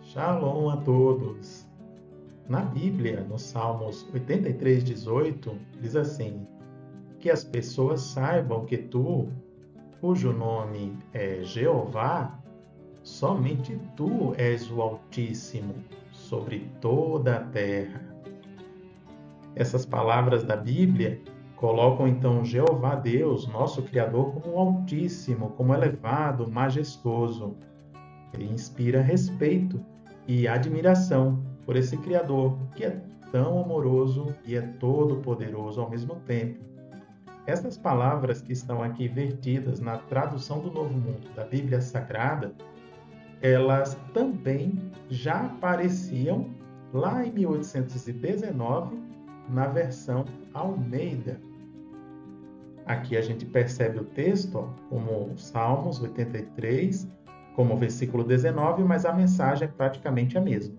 Shalom a todos. Na Bíblia, no Salmos 83:18, diz assim: que as pessoas saibam que tu, cujo nome é Jeová, somente tu és o Altíssimo sobre toda a terra. Essas palavras da Bíblia colocam então Jeová Deus, nosso Criador, como Altíssimo, como elevado, majestoso. Ele inspira respeito e admiração por esse Criador que é tão amoroso e é todo-poderoso ao mesmo tempo. Essas palavras que estão aqui vertidas na tradução do Novo Mundo da Bíblia Sagrada, elas também já apareciam lá em 1819 na versão Almeida. Aqui a gente percebe o texto como Salmos 83, como versículo 19, mas a mensagem é praticamente a mesma.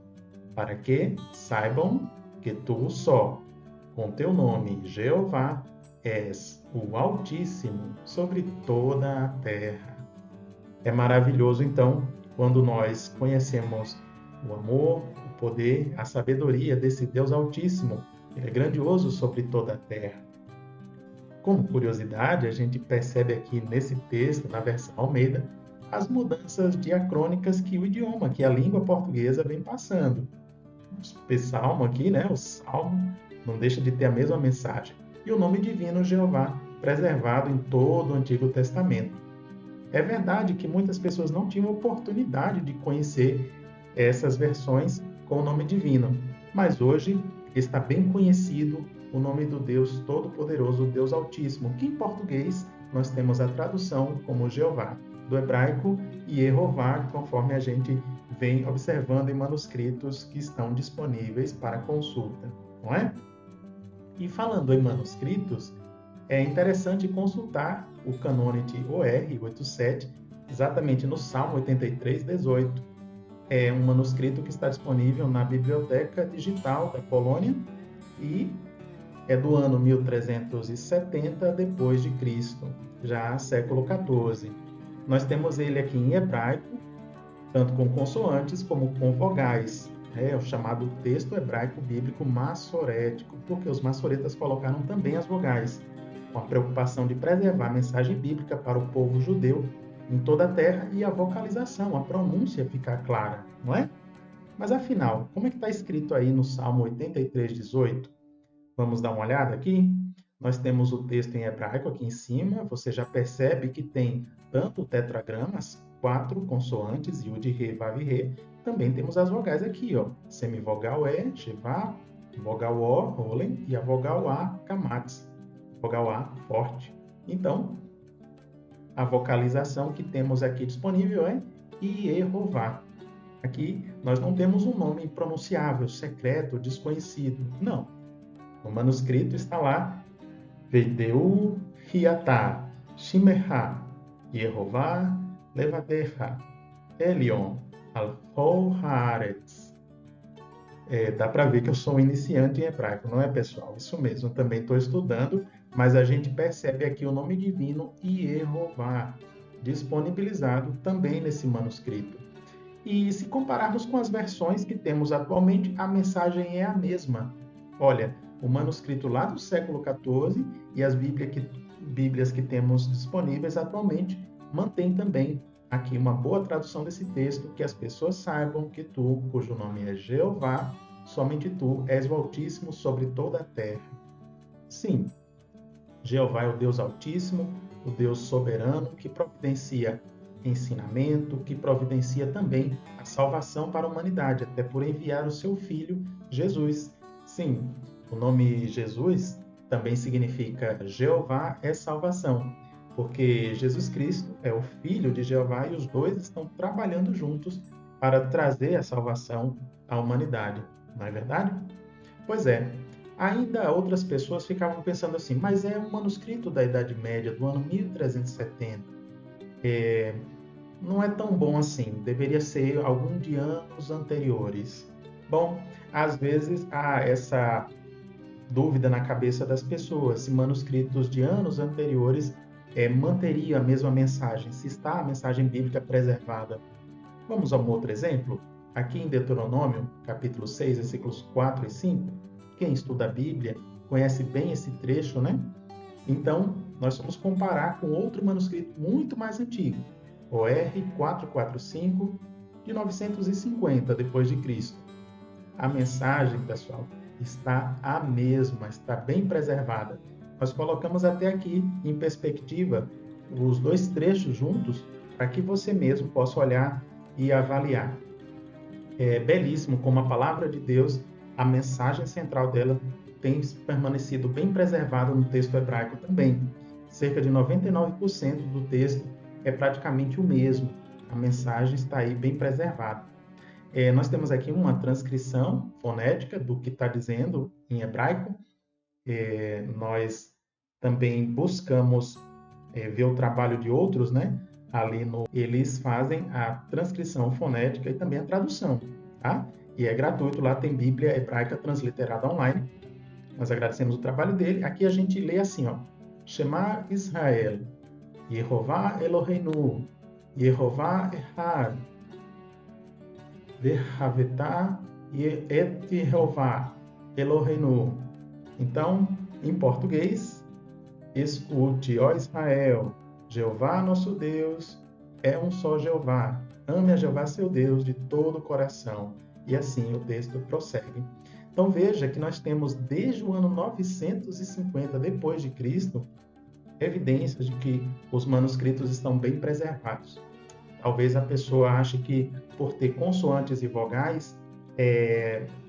Para que saibam que tu só, com teu nome, Jeová, és o Altíssimo sobre toda a terra. É maravilhoso, então, quando nós conhecemos o amor, o poder, a sabedoria desse Deus Altíssimo. Ele é grandioso sobre toda a terra. Como curiosidade, a gente percebe aqui nesse texto, na versão Almeida, as mudanças diacrônicas que o idioma, que a língua portuguesa vem passando. O salmo aqui, né? O salmo não deixa de ter a mesma mensagem. E o nome divino Jeová, preservado em todo o Antigo Testamento. É verdade que muitas pessoas não tinham oportunidade de conhecer essas versões com o nome divino, mas hoje está bem conhecido o nome do Deus Todo-Poderoso, Deus Altíssimo, que em português nós temos a tradução como Jeová, do hebraico Yehová, conforme a gente vem observando em manuscritos que estão disponíveis para consulta, não é? E falando em manuscritos, é interessante consultar o Canônite OR 87, exatamente no Salmo 83:18. É um manuscrito que está disponível na Biblioteca Digital da Polônia e é do ano 1370 depois de Cristo, já século XIV. Nós temos ele aqui em hebraico, tanto com consoantes como com vogais. É o chamado texto hebraico bíblico massorético, porque os massoretas colocaram também as vogais, com a preocupação de preservar a mensagem bíblica para o povo judeu em toda a terra e a vocalização, a pronúncia ficar clara, não é? Mas afinal, como é que está escrito aí no Salmo 83:18? Vamos dar uma olhada aqui? Nós temos o texto em hebraico aqui em cima, você já percebe que tem tanto o tetragrama, as 4 consoantes, Yud, Re, Vav, Re, também temos as vogais aqui, ó, semivogal E, Shevá, vogal O, Rolen, e a vogal A, Kamatz, vogal A, forte. Então, a vocalização que temos aqui disponível é Yehová. Aqui nós não temos um nome impronunciável, secreto, desconhecido. Não. No manuscrito está lá Vedeu Hiatá, Shimerá, Yehová, Levadecha, Elion, Alfol Haaretz. Dá para ver que eu sou um iniciante em hebraico, não é, pessoal? Isso mesmo, também estou estudando, mas a gente percebe aqui o nome divino Yehová, disponibilizado também nesse manuscrito. E se compararmos com as versões que temos atualmente, a mensagem é a mesma. Olha, o manuscrito lá do século XIV e as Bíblias que temos disponíveis atualmente mantém também aqui uma boa tradução desse texto, que as pessoas saibam que tu, cujo nome é Jeová, somente tu és o Altíssimo sobre toda a terra. Sim, Jeová é o Deus Altíssimo, o Deus soberano, que providencia ensinamento, que providencia também a salvação para a humanidade, até por enviar o seu Filho, Jesus. Sim, o nome Jesus também significa Jeová é salvação, porque Jesus Cristo é o Filho de Jeová e os dois estão trabalhando juntos para trazer a salvação à humanidade. Não é verdade? Pois é. Ainda outras pessoas ficavam pensando assim, mas é um manuscrito da Idade Média, do ano 1370. Não é tão bom assim, deveria ser algum de anos anteriores. Bom, às vezes há essa dúvida na cabeça das pessoas, se manuscritos de anos anteriores manteriam a mesma mensagem, se está a mensagem bíblica preservada. Vamos a um outro exemplo? aqui em Deuteronômio, capítulo 6, versículos 4 e 5, quem estuda a Bíblia conhece bem esse trecho, né? Então, nós vamos comparar com outro manuscrito muito mais antigo, OR 445, de 950 depois de Cristo. A mensagem, pessoal, está a mesma, está bem preservada. Nós colocamos até aqui em perspectiva os dois trechos juntos para que você mesmo possa olhar e avaliar. É belíssimo como a palavra de Deus, a mensagem central dela tem permanecido bem preservada no texto hebraico também. Cerca de 99% do texto é praticamente o mesmo. A mensagem está aí bem preservada. Nós temos aqui uma transcrição fonética do que está dizendo em hebraico. Nós também buscamos ver o trabalho de outros, né? Eles fazem a transcrição fonética e também a tradução, tá? E é gratuito, lá tem Bíblia Hebraica Transliterada online. Nós agradecemos o trabalho dele. Aqui a gente lê assim, ó: Shema Israel, Yehová Eloheinu, Yehová Echad, Ve'havetá et Yehová Eloheinu. Então, em português, escute, ó Israel, Jeová nosso Deus é um só Jeová. Ame a Jeová seu Deus de todo o coração. E assim o texto prossegue. Então veja que nós temos desde o ano 950 depois de Cristo evidências de que os manuscritos estão bem preservados. Talvez a pessoa ache que por ter consoantes e vogais,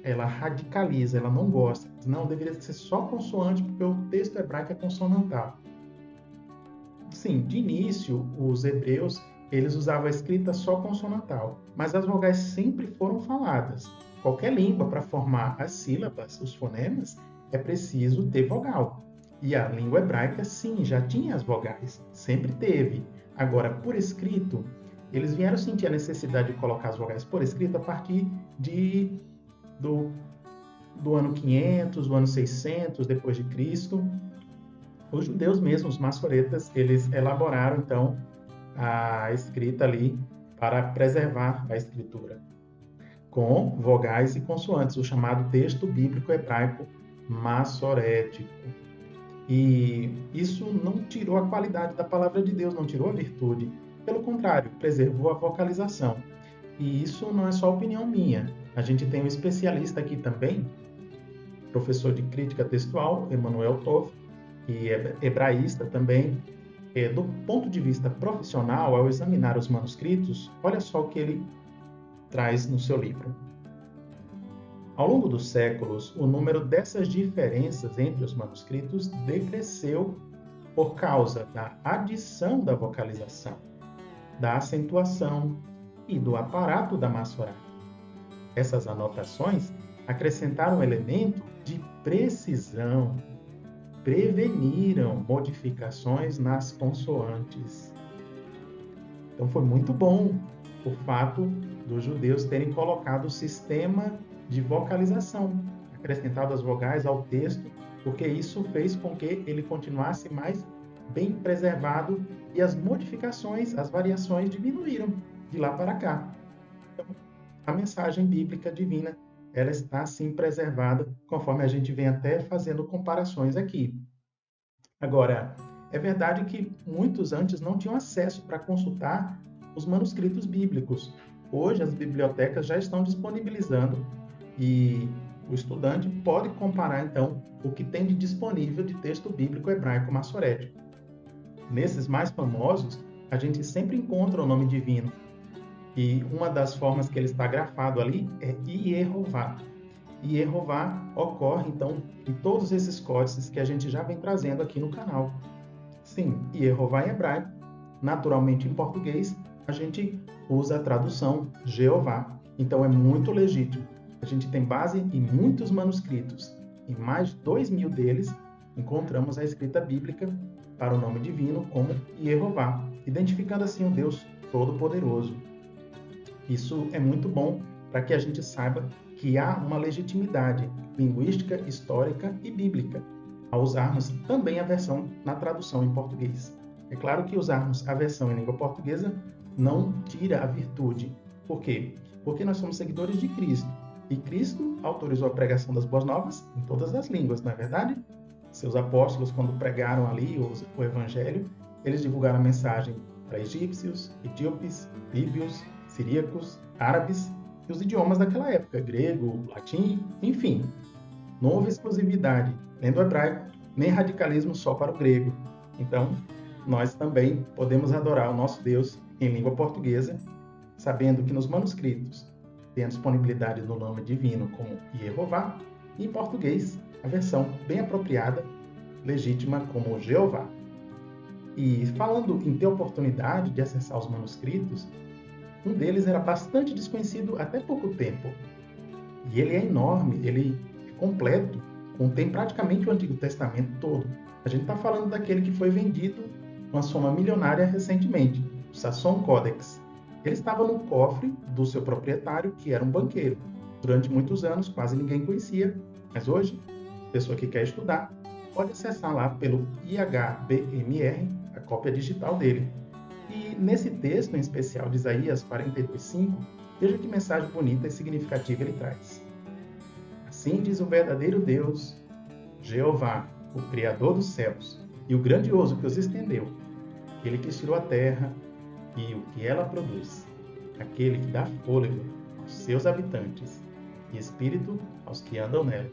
ela radicaliza, ela não gosta. Não, deveria ser só consoante porque o texto hebraico é consonantal. Sim, de início, os hebreus eles usavam a escrita só consonantal, mas as vogais sempre foram faladas. Qualquer língua, para formar as sílabas, os fonemas, é preciso ter vogal. E a língua hebraica, sim, já tinha as vogais, sempre teve. Agora, por escrito, eles vieram sentir a necessidade de colocar as vogais por escrito a partir do ano 500, do ano 600 depois de Cristo. Os judeus mesmos, os maçoretas, eles elaboraram, então, a escrita ali para preservar a escritura, com vogais e consoantes, o chamado texto bíblico hebraico maçorético. E isso não tirou a qualidade da palavra de Deus, não tirou a virtude. Pelo contrário, preservou a vocalização. E isso não é só opinião minha. A gente tem um especialista aqui também, professor de crítica textual, Emanuel Toff, que é hebraísta também. Do ponto de vista profissional, ao examinar os manuscritos, olha só o que ele traz no seu livro. Ao longo dos séculos, o número dessas diferenças entre os manuscritos decresceu por causa da adição da vocalização, da acentuação e do aparato da maçorá. Essas anotações acrescentaram um elemento de precisão, preveniram modificações nas consoantes. Então foi muito bom o fato dos judeus terem colocado o sistema de vocalização, acrescentado as vogais ao texto, porque isso fez com que ele continuasse mais bem preservado e as modificações, as variações diminuíram de lá para cá. Então, a mensagem bíblica divina, ela está assim preservada, conforme a gente vem até fazendo comparações aqui. Agora, é verdade que muitos antes não tinham acesso para consultar os manuscritos bíblicos. Hoje as bibliotecas já estão disponibilizando e o estudante pode comparar, então, o que tem de disponível de texto bíblico hebraico maçorético. Nesses mais famosos, a gente sempre encontra o nome divino. E uma das formas que ele está grafado ali é Yehová. Yehová ocorre, então, em todos esses códices que a gente já vem trazendo aqui no canal. Sim, Yehová em hebraico. Naturalmente, em português, a gente usa a tradução Jeová. Então, é muito legítimo. A gente tem base em muitos manuscritos. Em mais de 2.000 deles, encontramos a escrita bíblica para o nome divino como Yehová, identificando assim o Deus Todo-Poderoso. Isso é muito bom para que a gente saiba que há uma legitimidade linguística, histórica e bíblica ao usarmos também a versão na tradução em português. É claro que usarmos a versão em língua portuguesa não tira a virtude. Por quê? porque nós somos seguidores de Cristo. E Cristo autorizou a pregação das boas novas em todas as línguas, não é verdade? Seus apóstolos, quando pregaram ali o Evangelho, eles divulgaram a mensagem para egípcios, etíopes, líbios, siríacos, árabes e os idiomas daquela época, grego, latim, enfim. Não houve exclusividade nem do hebraico, nem radicalismo só para o grego. Então, nós também podemos adorar o nosso Deus em língua portuguesa, sabendo que nos manuscritos tem a disponibilidade do nome divino como Jeová, e em português a versão bem apropriada, legítima como Jeová. E falando em ter oportunidade de acessar os manuscritos, um deles era bastante desconhecido até pouco tempo. E ele é enorme, ele é completo, contém praticamente o Antigo Testamento todo. A gente está falando daquele que foi vendido uma soma milionária recentemente, o Sasson Codex. Ele estava no cofre do seu proprietário, que era um banqueiro. Durante muitos anos, quase ninguém conhecia, mas hoje, a pessoa que quer estudar pode acessar lá pelo IHBMR, a cópia digital dele. E nesse texto, em especial de Isaías 42:5, veja que mensagem bonita e significativa ele traz. Assim diz o verdadeiro Deus, Jeová, o Criador dos céus, e o grandioso que os estendeu, aquele que tirou a terra e o que ela produz, aquele que dá fôlego aos seus habitantes e espírito aos que andam nela.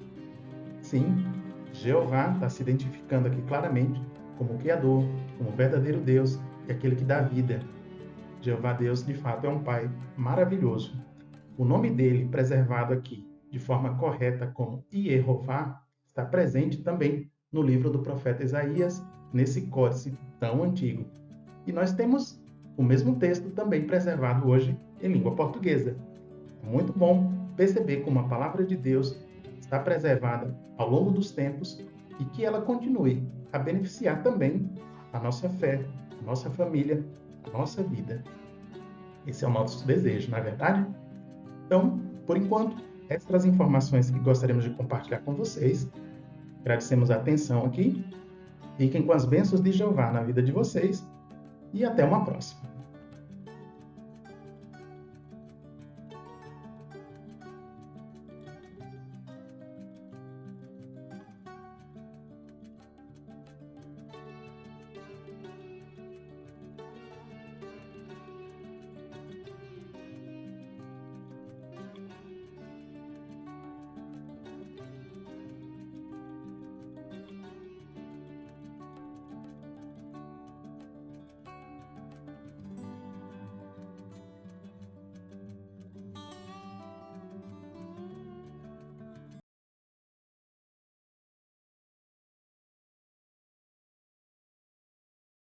Sim, Jeová está se identificando aqui claramente como o Criador, como o verdadeiro Deus e aquele que dá vida. Jeová Deus, de fato, é um Pai maravilhoso. O nome dele, preservado aqui de forma correta como Jeová, está presente também no livro do profeta Isaías, nesse códice tão antigo. E nós temos o mesmo texto também preservado hoje em língua portuguesa. É muito bom perceber como a palavra de Deus está preservada ao longo dos tempos e que ela continue a beneficiar também a nossa fé, a nossa família, a nossa vida. Esse é o nosso desejo, não é verdade? Então, por enquanto, essas informações que gostaríamos de compartilhar com vocês. Agradecemos a atenção aqui. Fiquem com as bênçãos de Jeová na vida de vocês e até uma próxima.